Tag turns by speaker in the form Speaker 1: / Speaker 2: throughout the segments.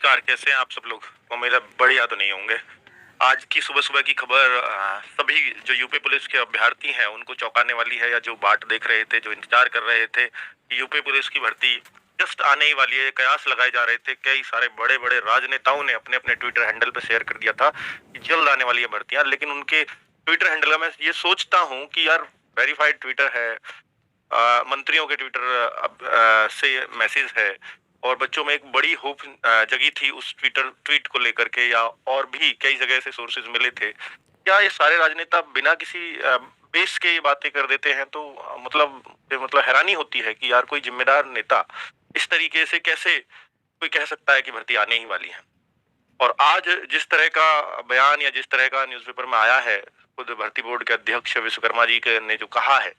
Speaker 1: नमस्कार, कैसे हैं आप सब लोग? उम्मीद है बढ़िया तो नहीं होंगे। आज की सुबह-सुबह की खबर सभी जो यूपी पुलिस के अभ्यर्थी हैं उनको चौंकाने वाली है, या जो बाट देख रहे थे, जो इंतजार कर रहे थे कि यूपी पुलिस की भर्ती जस्ट आने ही वाली है, कयास लगाए जा रहे थे। कई सारे बड़े-बड़े राजनेताओं ने अपने-अपने ट्विटर हैंडल पे शेयर कर दिया था कि जल्द आने वाली है भर्तियाँ। लेकिन उनके ट्विटर हैंडल का मैं ये सोचता हूँ कि यार वेरिफाइड ट्विटर है, मंत्रियों के ट्विटर से मैसेज है, और बच्चों में एक बड़ी होप जगी थी उस ट्वीट को लेकर के, या और भी कई जगह से सोर्सेज मिले थे। क्या ये सारे राजनेता बिना किसी बेस के ये बातें कर देते हैं? तो मतलब हैरानी होती है कि यार कोई जिम्मेदार नेता इस तरीके से कैसे कोई कह सकता है कि भर्ती आने ही वाली है। और आज जिस तरह का बयान या जिस तरह का न्यूज़पेपर में आया है, खुद भर्ती बोर्ड के अध्यक्ष विश्वकर्मा जी ने जो कहा है,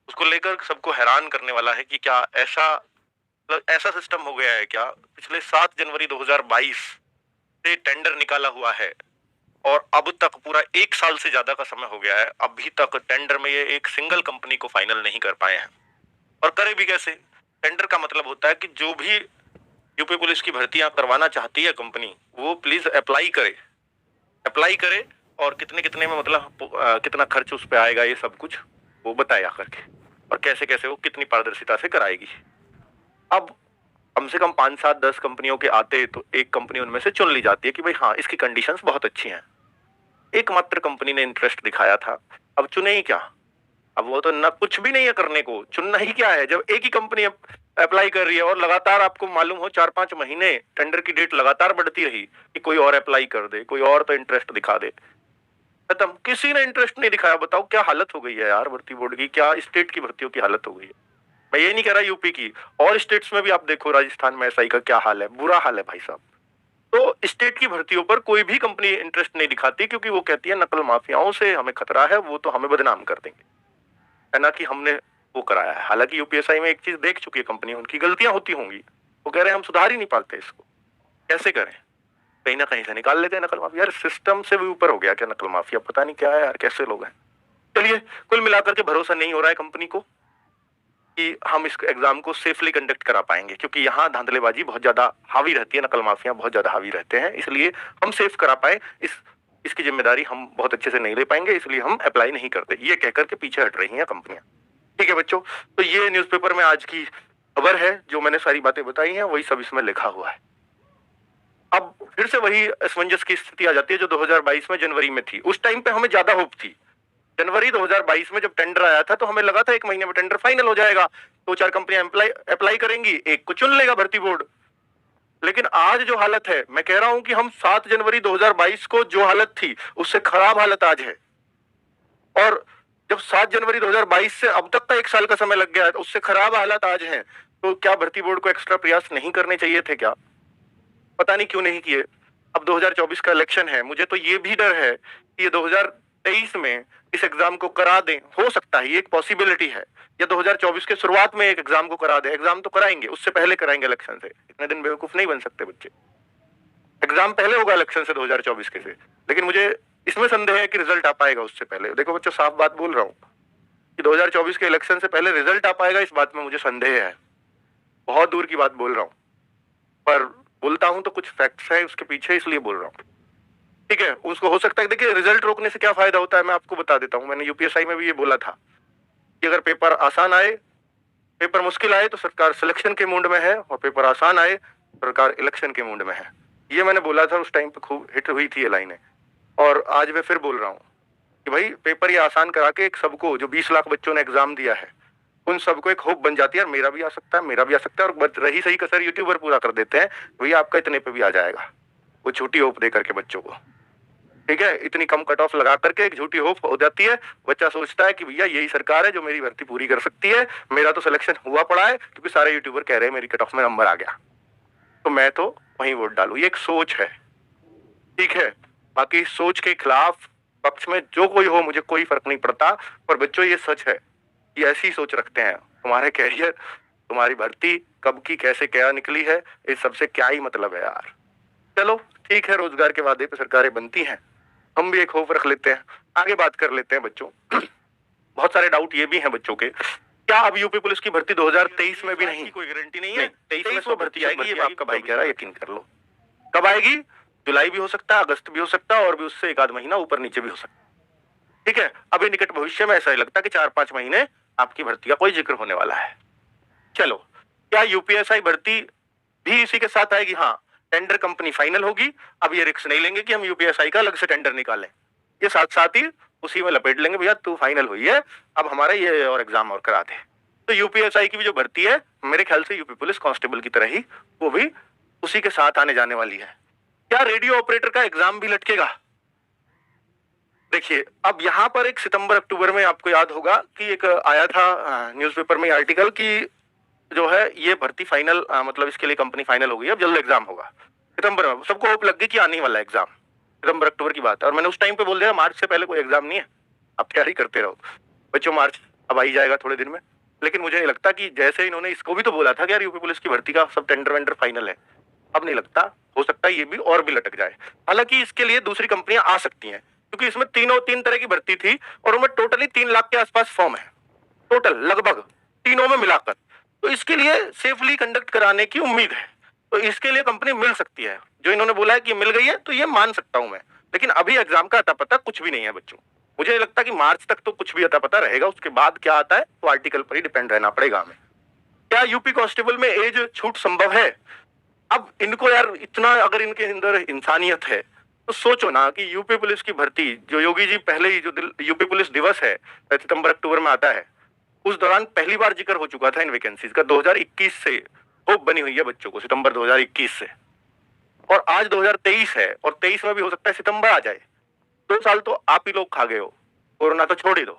Speaker 1: उसको लेकर सबको हैरान करने वाला है कि क्या ऐसा सिस्टम हो गया है क्या? पिछले 7 जनवरी 2022 से टेंडर निकाला हुआ है, और अब तक पूरा 1 साल से ज्यादा का समय हो गया है, अभी तक टेंडर में ये एक सिंगल कंपनी को फाइनल नहीं कर पाए हैं। और करे भी कैसे? टेंडर का मतलब होता है कि जो भी यूपी पुलिस की भर्तियां करवाना चाहती है कंपनी, वो प्लीज अप्लाई करे, और कितने कितने में कितना खर्च उस पर आएगा, ये सब कुछ वो बताए आकर के, और कैसे कैसे वो कितनी पारदर्शिता से कराएगी। अब कम से कम 5, 7, 10 कंपनियों के आते तो एक कंपनी उनमें से चुन ली जाती है कि भाई हाँ, इसकी कंडीशंस बहुत अच्छी हैं। एकमात्र कंपनी ने इंटरेस्ट दिखाया था, अब चुने ही क्या? अब वो तो ना कुछ भी नहीं है करने को, चुनना ही क्या है जब एक ही कंपनी अप्लाई कर रही है, और लगातार आपको मालूम हो 4-5 महीने टेंडर की डेट लगातार बढ़ती रही कि कोई और अप्लाई कर दे, कोई और तो इंटरेस्ट दिखा दे। खत्म, किसी ने इंटरेस्ट नहीं दिखाया। बताओ क्या हालत हो गई है यार भर्ती बोर्ड की, क्या स्टेट की भर्तियों की हालत हो गई है। मैं ये नहीं कह रहा यूपी की, और स्टेट्स में भी आप देखो, राजस्थान में एसआई का क्या हाल है, बुरा हाल है भाई साहब। तो स्टेट की भर्तियों पर कोई भी कंपनी इंटरेस्ट नहीं दिखाती, क्योंकि वो कहती है नकल माफियाओं से हमें खतरा है, वो तो हमें बदनाम कर देंगे, है ना, कि हमने वो कराया है। हालांकि यूपीएसआई में एक चीज देख चुकी है कंपनी, उनकी गलतियां होती होंगी, वो कह रहे हैं हम सुधार ही नहीं पाते इसको, कैसे करें? कहीं ना कहीं से निकाल लेते हैं नकल माफिया। यार सिस्टम से भी ऊपर हो गया क्या नकल माफिया? पता नहीं क्या है यार, कैसे लोग हैं। चलिए, कुल मिलाकर के भरोसा नहीं हो रहा है कंपनी को कि हम इस एग्जाम को सेफली कंडक्ट करा पाएंगे, क्योंकि यहाँ धांधलेबाजी बहुत ज्यादा हावी रहती है, नकल माफिया बहुत ज्यादा हावी रहते हैं, इसलिए हम सेफ करा पाए इसकी जिम्मेदारी हम बहुत अच्छे से नहीं ले पाएंगे, इसलिए हम अप्लाई नहीं करते, ये कहकर के पीछे हट रही हैं कंपनियां। ठीक है बच्चों, तो ये न्यूज़पेपर में आज की खबर है, जो मैंने सारी बातें बताई हैं वही सब इसमें लिखा हुआ है। अब फिर से वही असमंजस की स्थिति आ जाती है जो 2022 में जनवरी में थी। उस टाइम पे हमें ज्यादा होप थी। जनवरी 2022 में जब टेंडर आया था तो हमें लगा था 1 महीने में टेंडर फाइनल हो जाएगा, 2-4 कंपनियां अप्लाई करेंगी, एक को चुन लेगा भर्ती बोर्ड। लेकिन आज जो हालत है, मैं कह रहा हूं कि हम 7 जनवरी 2022 को जो हालत थी उससे खराब हालत आज है। और जब 7 जनवरी 2022 से अब तक का 1 साल का समय लग गया है, तो उससे खराब हालत आज है। तो क्या भर्ती बोर्ड को एक्स्ट्रा प्रयास नहीं करने चाहिए थे क्या? पता नहीं क्यों नहीं किए। अब 2024 का इलेक्शन है, मुझे तो ये भी डर है कि ये 2023 में इस एग्जाम को करा दें, हो सकता है ये एक पॉसिबिलिटी है, या 2024 के शुरुआत में एक एग्जाम को करा दें। एग्जाम तो कराएंगे, उससे पहले कराएंगे इलेक्शन से, इतने दिन बेवकूफ नहीं बन सकते बच्चे। एग्जाम पहले होगा इलेक्शन से 2024 के से, लेकिन मुझे इसमें संदेह है कि रिजल्ट आ पाएगा उससे पहले। देखो बच्चों, साफ बात बोल रहा हूँ कि 2024 के इलेक्शन से पहले रिजल्ट आ पाएगा, इस बात में मुझे संदेह है। बहुत दूर की बात बोल रहा हूँ, पर बोलता हूं तो कुछ फैक्ट्स है उसके पीछे, इसलिए बोल रहा हूं। ठीक है, उसको हो सकता है, देखिए रिजल्ट रोकने से क्या फायदा होता है मैं आपको बता देता हूं। मैंने यूपीएसआई में भी ये बोला था कि अगर पेपर आसान आए, पेपर मुश्किल आए तो सरकार सिलेक्शन के मूड में है, और पेपर आसान आए सरकार इलेक्शन के मूड में है। ये मैंने बोला था, उस टाइम पे खूब हिट हुई थी ये लाइनें, और आज मैं फिर बोल रहा हूँ कि भाई पेपर ये आसान करा के एक सबको, जो 20 लाख बच्चों ने एग्जाम दिया है, उन सबको एक होप बन जाती है, मेरा भी आ सकता है, मेरा भी आ सकता है। और रही सही कसर यूट्यूबर पूरा कर देते हैं, भैया आपका इतने पे भी आ जाएगा, वो छोटी होप दे करके बच्चों को। ठीक है, इतनी कम कट ऑफ लगा करके एक झूठी होप हो जाती है। बच्चा सोचता है कि भैया यही सरकार है जो मेरी भर्ती पूरी कर सकती है, मेरा तो सिलेक्शन हुआ पड़ा है, क्योंकि सारे यूट्यूबर कह रहे हैं मेरी कट ऑफ में नंबर आ गया, तो मैं तो वहीं वोट डालू। ये एक सोच है, ठीक है। बाकी सोच के खिलाफ पक्ष में जो कोई हो, मुझे कोई फर्क नहीं पड़ता, पर बच्चों ये सच है कि ऐसी सोच रखते हैं, तुम्हारे कैरियर, तुम्हारी भर्ती कब की कैसे क्या निकली है, इस सबसे क्या ही मतलब है यार। चलो ठीक है, रोजगार के वादे पे सरकारें बनती हैं, हम भी एक होप रख लेते हैं, आगे बात कर लेते हैं बच्चों। बहुत सारे डाउट ये भी हैं बच्चों के, क्या अब यूपी पुलिस की भर्ती 2023 में भी नहीं? कोई गारंटी नहीं है, 23 में वो भर्ती आएगी, ये आपका भाई कह रहा है, यकीन कर लो। कब आएगी? जुलाई भी हो सकता है, अगस्त भी हो सकता है, और भी उससे एक आध महीना ऊपर नीचे भी हो सकता है। ठीक है, अभी निकट भविष्य में ऐसा ही लगता है कि 4-5 महीने आपकी भर्ती का कोई जिक्र होने वाला है। चलो, क्या यूपीएसआई भर्ती भी इसी के साथ आएगी? हाँ, टेंडर कंपनी फाइनल होगी। अब ये रिस्क नहीं लेंगे कि हम यूपीएसआई का अलग से टेंडर निकालें, ये साथ साथ ही उसी में लपेट लेंगे, भैया तू फाइनल हुई है, अब हमारा ये और एग्जाम और करा दे। तो यूपीएसआई की भी जो भर्ती है, मेरे ख्याल से यूपी पुलिस कांस्टेबल की तरह ही वो भी उसी के साथ आने जाने वाली है। क्या रेडियो ऑपरेटर का एग्जाम भी लटकेगा? देखिए, अब यहां पर एक सितंबर अक्टूबर में आपको याद होगा कि एक आया था न्यूज़पेपर में आर्टिकल कि जो है ये भर्ती फाइनल, मतलब इसके लिए कंपनी फाइनल हो गई, अब जल्द एग्जाम होगा सितंबर में। सबको होप लग गई कि आने वाला एग्जाम, सितंबर अक्टूबर की बात है। और मैंने उस टाइम पे बोल दिया मार्च से पहले कोई एग्जाम नहीं है, आप तैयारी करते रहो बच्चों, मार्च अब आ ही जाएगा थोड़े दिन में। लेकिन मुझे नहीं लगता कि जैसे इन्होंने इसको भी तो बोला था कि यार यूपी पुलिस की भर्ती का सब टेंडर वेंडर फाइनल है, अब नहीं लगता, हो सकता है ये भी और भी लटक जाए। हालांकि इसके लिए दूसरी कंपनियां आ सकती हैं, क्योंकि इसमें तीन तरह की भर्ती थी और उनमें टोटली 3 लाख के आसपास फॉर्म है, टोटल लगभग तीनों में मिलाकर। तो इसके लिए सेफली कंडक्ट कराने की उम्मीद है, तो इसके लिए कंपनी मिल सकती है। जो इन्होंने बोला है कि मिल गई है, तो ये मान सकता हूं मैं। लेकिन अभी एग्जाम का अता पता कुछ भी नहीं है बच्चों। मुझे नहीं लगता कि मार्च तक तो कुछ भी अता पता रहेगा, उसके बाद क्या आता है तो आर्टिकल पर ही डिपेंड रहना पड़ेगा हमें। क्या यूपी कांस्टेबल में एज छूट संभव है? अब इनको यार इतना अगर इनके अंदर इंसानियत है तो सोचो ना कि यूपी पुलिस की भर्ती, जो योगी जी पहले ही जो यूपी पुलिस दिवस है सितंबर अक्टूबर में आता है, उस दौरान पहली बार जिक्र हो चुका था इन वैकेंसीज का। 2021 से होप बनी हुई है बच्चों को, सितंबर 2021 से, और आज 2023 है, और 23 में भी हो सकता है सितंबर आ जाए। 2 साल तो आप ही लोग खा गए हो, कोरोना तो छोड़ ही दो,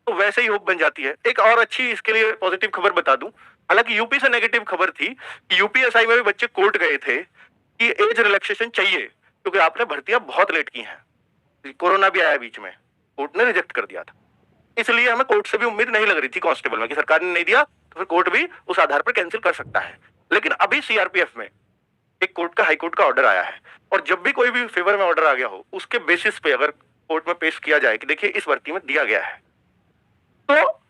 Speaker 1: तो वैसे ही होप बन जाती है। एक और अच्छी इसके लिए पॉजिटिव खबर बता दूं, हालांकि यूपी से नेगेटिव खबर थी कि यूपीएसआई में भी बच्चे कोर्ट गए थे कि एज रिलैक्सेशन चाहिए, क्योंकि आपने भर्तियां बहुत लेट की हैं, कोरोना भी आया बीच में, कोर्ट ने रिजेक्ट कर दिया था। इसलिए हमें कोर्ट से भी उम्मीद नहीं लग रही थी कांस्टेबल में कि सरकार ने नहीं दिया तो फिर कोर्ट भी उस आधार पर कैंसिल कर सकता है। लेकिन अभी सीआरपीएफ में एक कोर्ट का, हाई कोर्ट का ऑर्डर आया है, और जब भी कोई भी फेवर में ऑर्डर आ गया हो, उसके बेसिस पे अगर कोर्ट में पेश किया जाए कि देखिए इस भर्ती में दिया गया है, तो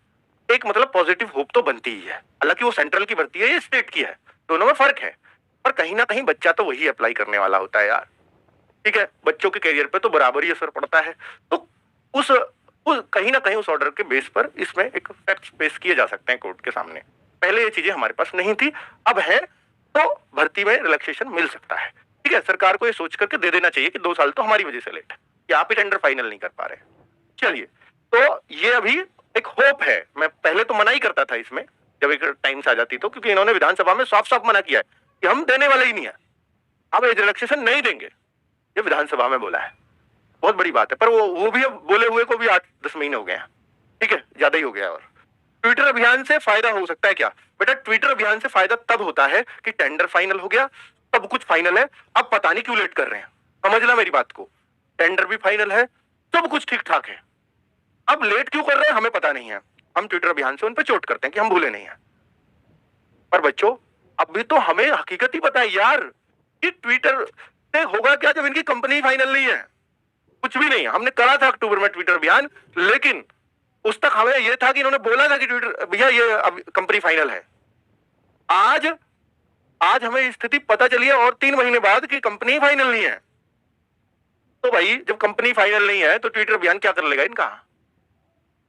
Speaker 1: एक मतलब पॉजिटिव होप तो बनती ही है। हालांकि वो सेंट्रल की भर्ती है, ये स्टेट की है, दोनों में फर्क है, पर कहीं ना कहीं बच्चा तो वही अप्लाई करने वाला होता है यार। ठीक है, बच्चों के करियर पे तो बराबर ही असर पड़ता है। तो उस कहीं ना कहीं उस ऑर्डर के बेस पर इसमें एक फैक्ट्स पेश किए जा सकते हैं कोर्ट के सामने। पहले ये चीजें हमारे पास नहीं थी, अब है, तो भर्ती में रिलैक्सेशन मिल सकता है। ठीक है, सरकार को ये सोच करके दे देना चाहिए कि 2 साल तो हमारी वजह से लेट है, कि आप ही टेंडर फाइनल नहीं कर पा रहे। चलिए, तो ये अभी एक होप है। मैं पहले तो मना ही करता था इसमें, जब एक टाइम्स आ जाती तो, क्योंकि इन्होंने विधानसभा में साफ साफ मना किया है कि हम देने वाले ही नहीं है, अब एज रिलैक्सेशन नहीं देंगे, ये विधानसभा में बोला है। बहुत बड़ी बात है, पर वो भी अब बोले हुए को भी 8-10 महीने हो गए हैं। ठीक है, ज्यादा ही हो गया। और ट्विटर अभियान से फायदा हो सकता है क्या? बेटा, ट्विटर अभियान से फायदा तब होता है कि टेंडर फाइनल हो गया, सब कुछ फाइनल है, अब पता नहीं क्यों लेट कर रहे हैं। समझ ला मेरी बात को, टेंडर भी फाइनल है, सब कुछ ठीक ठाक है, अब लेट क्यों कर रहे हैं हमें पता नहीं है। हम ट्विटर अभियान से उन पर चोट करते हैं कि हम भूले नहीं है। पर बच्चों, अभी तो हमें हकीकत ही पता है यार कि ट्विटर से होगा क्या जब इनकी कंपनी फाइनल नहीं है, कुछ भी नहीं है। हमने करा था अक्टूबर में ट्विटर अभियान, लेकिन उस तक हमें यह था कि इन्होंने बोला था कि ट्विटर भैया ये अब कंपनी फाइनल है। आज हमें स्थिति पता चली है और 3 महीने बाद कि कंपनी फाइनल नहीं है। तो भाई, जब कंपनी फाइनल नहीं है तो ट्विटर अभियान क्या कर लेगा इनका?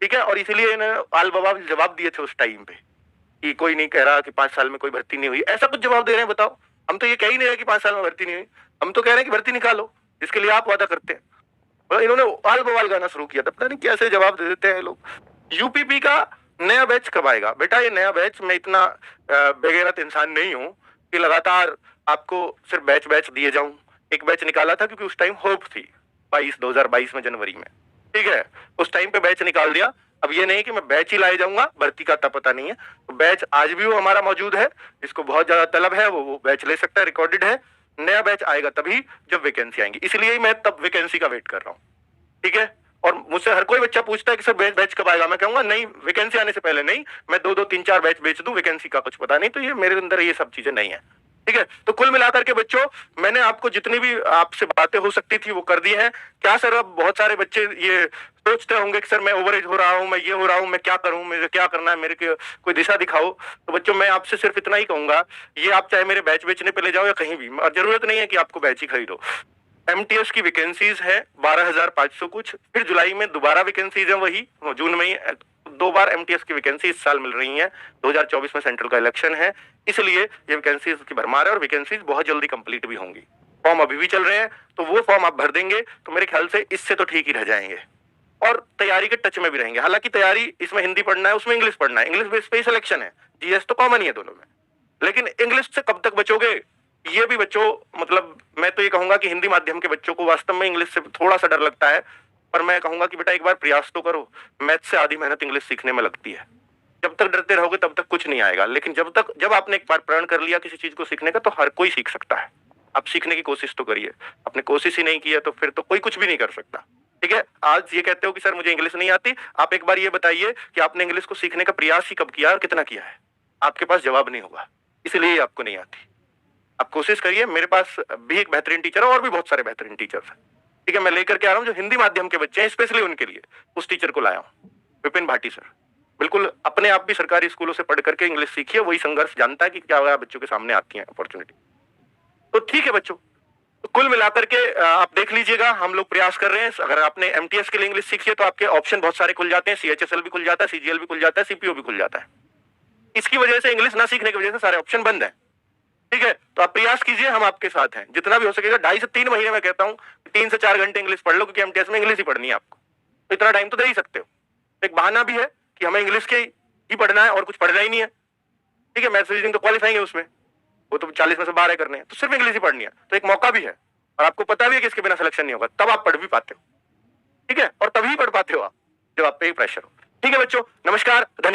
Speaker 1: ठीक है, और इसीलिए इन्हें आल बवाल जवाब दिए थे उस टाइम पे कि कोई नहीं कह रहा कि 5 साल में कोई भर्ती नहीं हुई। ऐसा कुछ जवाब दे रहे हैं बताओ? हम तो ये कह ही नहीं रहे कि 5 साल में भर्ती नहीं हुई, हम तो कह रहे हैं कि भर्ती निकालो जिसके लिए आप वादा करते हैं। इन्होंने आल बवाल गाना शुरू किया था, पता नहीं कैसे जवाब दे देते हैं लोग। यूपीपी का नया बैच कब आएगा? बेटा, ये नया बैच, मैं इतना बेगैरत इंसान नहीं हूं कि लगातार आपको सिर्फ बैच दिए जाऊं। एक बैच निकाला था क्योंकि उस टाइम होप थी, 2022 में जनवरी में। ठीक है, उस टाइम पे बैच निकाल दिया। अब ये नहीं कि मैं बैच ही लाए जाऊंगा, भर्ती का तब पता नहीं है। तो बैच आज भी वो हमारा मौजूद है, जिसको बहुत ज्यादा तलब है वो बैच ले सकता है, रिकॉर्डेड है। नया बैच आएगा तभी जब वैकेंसी आएंगी, इसलिए मैं तब वैकेंसी का वेट कर रहा हूँ। ठीक है, और मुझसे हर कोई बच्चा पूछता है कि सर बैच कब आएगा? मैं कहूंगा नहीं, वैकेंसी आने से पहले नहीं। मैं 2-2, 3-4 बैच बेच दूं, वैकेंसी का कुछ पता नहीं। तो ये मेरे अंदर ये सब चीजें नहीं है।
Speaker 2: ठीक है। तो कुल मिलाकर के बच्चों, मैंने आपको जितनी भी आपसे बातें हो सकती थी वो कर दी हैं। क्या सर, अब बहुत सारे बच्चे ये सोचते होंगे कि सर मैं ओवर एज हो रहा हूँ, मैं ये हो रहा हूँ, मैं क्या करूँ, मुझे क्या करना है, मेरे को कोई दिशा दिखाओ। तो बच्चों मैं आपसे सिर्फ इतना ही कहूंगा, ये आप चाहे मेरे बैच बेचने पे ले जाओ या कहीं भी, जरूरत नहीं है कि आपको बैच ही खरीदो। एमटीएस की वैकेंसीज है 12,500 कुछ, फिर जुलाई में दोबारा वैकेंसीज है वही, जून में ही दो बार एमटीएस की वैकेंसी इस साल मिल रही है। 2024 में सेंट्रल का इलेक्शन है, इसलिए ये वैकेंसीज की भरमार है और वैकेंसीज बहुत जल्दी कंप्लीट भी होंगी। फॉर्म अभी भी चल रहे हैं, तो वो फॉर्म आप भर देंगे तो मेरे ख्याल से इससे तो ठीक ही रह जाएंगे और तैयारी के टच में भी रहेंगे। हालांकि तैयारी इसमें हिंदी पढ़ना है, उसमें इंग्लिश पढ़ना है, इंग्लिश बेस पे सिलेक्शन है, जीएस तो कॉमन ही है दोनों में, लेकिन इंग्लिश से कब तक बचोगे? ये भी बच्चों, मतलब मैं तो ये कहूंगा कि हिंदी माध्यम के बच्चों को वास्तव में इंग्लिश से थोड़ा सा डर लगता है, पर मैं कहूंगा कि बेटा एक बार प्रयास तो करो। मैथ से आधी मेहनत इंग्लिश सीखने में लगती है। जब तक डरते रहोगे तब तक कुछ नहीं आएगा, लेकिन जब आपने एक बार प्रण कर लिया किसी चीज को सीखने का, तो हर कोई सीख सकता है। आप सीखने की कोशिश तो करिए, आपने कोशिश ही नहीं की है तो फिर तो कोई कुछ भी नहीं कर सकता। ठीक है, आज ये कहते हो कि सर मुझे इंग्लिश नहीं आती, आप एक बार ये बताइए कि आपने इंग्लिश को सीखने का प्रयास ही कब किया और कितना किया है। आपके पास जवाब नहीं होगा, इसलिए आपको नहीं आती। आप कोशिश करिए। मेरे पास भी एक बेहतरीन टीचर है और भी बहुत सारे बेहतरीन टीचर्स हैं, ठीक है। मैं लेकर के आ रहा हूँ जो हिंदी माध्यम के बच्चे हैं, स्पेशली उनके लिए उस टीचर को लाया हूँ, विपिन भाटी सर। बिल्कुल अपने आप भी सरकारी स्कूलों से पढ़ करके इंग्लिश सीखिए, वही संघर्ष जानता है कि क्या हुआ बच्चों के सामने आती है अपॉर्चुनिटी। तो ठीक है बच्चों, तो कुल मिलाकर के आप देख लीजिएगा, हम लोग प्रयास कर रहे हैं। अगर आपने एमटीएस के लिए इंग्लिश सीखी है तो आपके ऑप्शन बहुत सारे खुल जाते हैं, सीएचएसएल भी खुल जाता है, सीजीएल भी खुल जाता है, सीपीओ भी खुल जाता है। इसकी वजह से, इंग्लिश ना सीखने की वजह से सारे ऑप्शन बंद है। ठीक है, तो आप प्रयास कीजिए, हम आपके साथ हैं जितना भी हो सकेगा। 2.5 से 3 महीने में कहता हूँ 3 से 4 घंटे इंग्लिश पढ़ लो, क्योंकि एमटीएस में इंग्लिश ही पढ़नी है आपको, तो इतना टाइम तो दे ही सकते हो। एक बहाना भी है कि हमें इंग्लिश के ही पढ़ना है और कुछ पढ़ना ही नहीं है। ठीक है, मैथ्स रीजनिंग तो क्वालिफाइंग है उसमें, वो तो 40 में से 12 करने हैं, तो सिर्फ इंग्लिश ही पढ़नी है, तो एक मौका भी है। और आपको पता भी है कि इसके बिना सिलेक्शन नहीं होगा, तब आप पढ़ भी पाते हो। ठीक है, और तभी पढ़ पाते हो आप जब आप पे प्रेशर हो। ठीक है बच्चों, नमस्कार, धन्यवाद।